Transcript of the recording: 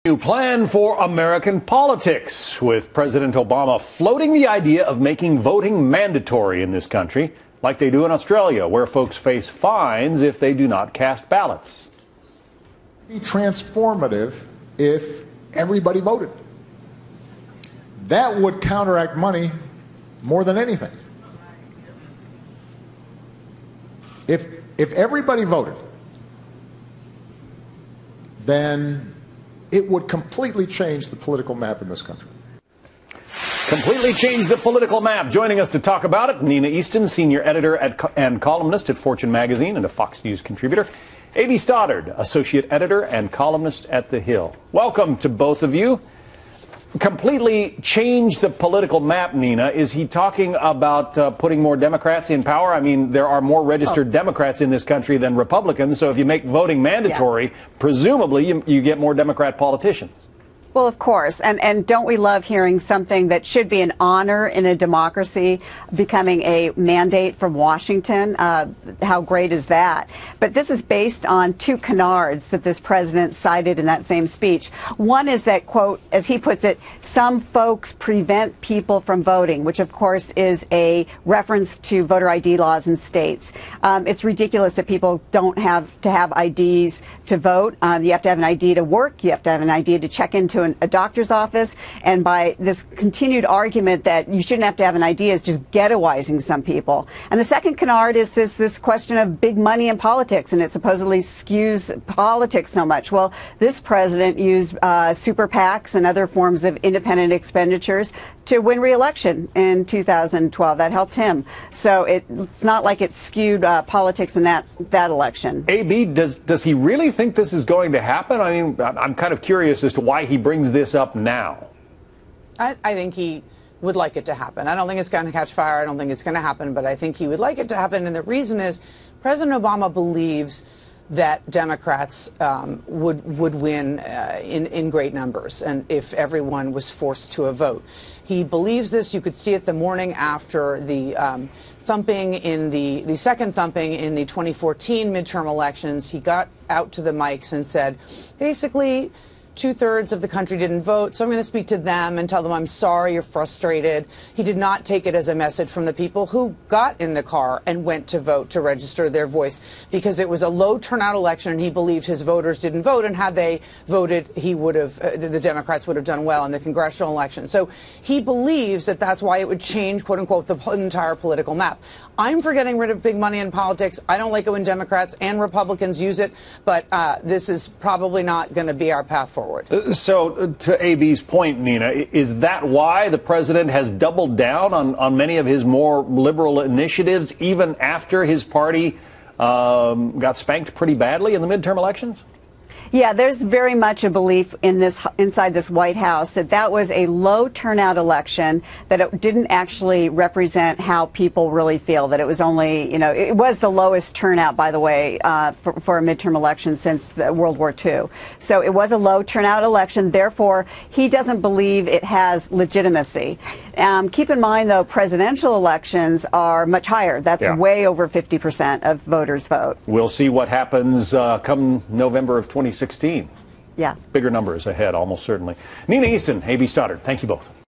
New plan for American politics, with President Obama floating the idea of making voting mandatory in this country, like they do in Australia, where folks face fines if they do not cast ballots. Be transformative if everybody voted. That would counteract money more than anything. If everybody voted, then it would completely change the political map in this country. Completely change the political map. Joining us to talk about it, Nina Easton, senior editor and columnist at Fortune magazine and a Fox News contributor. A.B. Stoddard, associate editor and columnist at The Hill. Welcome to both of you. Completely change the political map, Nina. Is he talking about putting more Democrats in power? I mean, there are more registered Democrats in this country than Republicans, so if you make voting mandatory, presumably you get more Democrat politicians. Well, of course. And don't we love hearing something that should be an honor in a democracy becoming a mandate from Washington? How great is that? But this is based on two canards that this president cited in that same speech. One is that, quote, as he puts it, some folks prevent people from voting, which, of course, is a reference to voter ID laws in states. It's ridiculous that people don't have to have IDs to vote. You have to have an ID to work. You have to have an ID to check into a doctor's office, and by this continued argument that you shouldn't have to have an ID is just ghettoizing some people. And the second canard is this question of big money in politics, and it supposedly skews politics so much. Well, this president used super PACs and other forms of independent expenditures to win re-election in 2012. That helped him. So it's not like it skewed politics in that election. A.B., does he really think this is going to happen? I mean, I'm kind of curious as to why he brings this up now. I think he would like it to happen. I don't think it's going to catch fire. I don't think it's going to happen, but I think he would like it to happen. And the reason is President Obama believes that Democrats would win in great numbers, and if everyone was forced to a vote. He believes this. You could see it the morning after the thumping in the second thumping in the 2014 midterm elections. He got out to the mics and said, basically, 2/3 of the country didn't vote, so I'm going to speak to them and tell them I'm sorry, you're frustrated. He did not take it as a message from the people who got in the car and went to vote to register their voice, because it was a low turnout election and he believed his voters didn't vote, and had they voted, he would have the Democrats would have done well in the congressional election. So he believes that that's why it would change, quote unquote, the entire political map. I'm for getting rid of big money in politics. I don't like it when Democrats and Republicans use it, but this is probably not going to be our path forward. So, to A.B.'s point, Nina, is that why the president has doubled down on many of his more liberal initiatives, even after his party got spanked pretty badly in the midterm elections? Yeah, there's very much a belief in inside this White House that was a low turnout election, that it didn't actually represent how people really feel, that it was only, it was the lowest turnout, by the way, for a midterm election since World War II. So it was a low turnout election. Therefore, he doesn't believe it has legitimacy. Keep in mind, though, presidential elections are much higher. That's way over 50% of voters vote. We'll see what happens come November of 2016. Yeah. Bigger numbers ahead, almost certainly. Nina Easton, A.B. Stoddard, thank you both.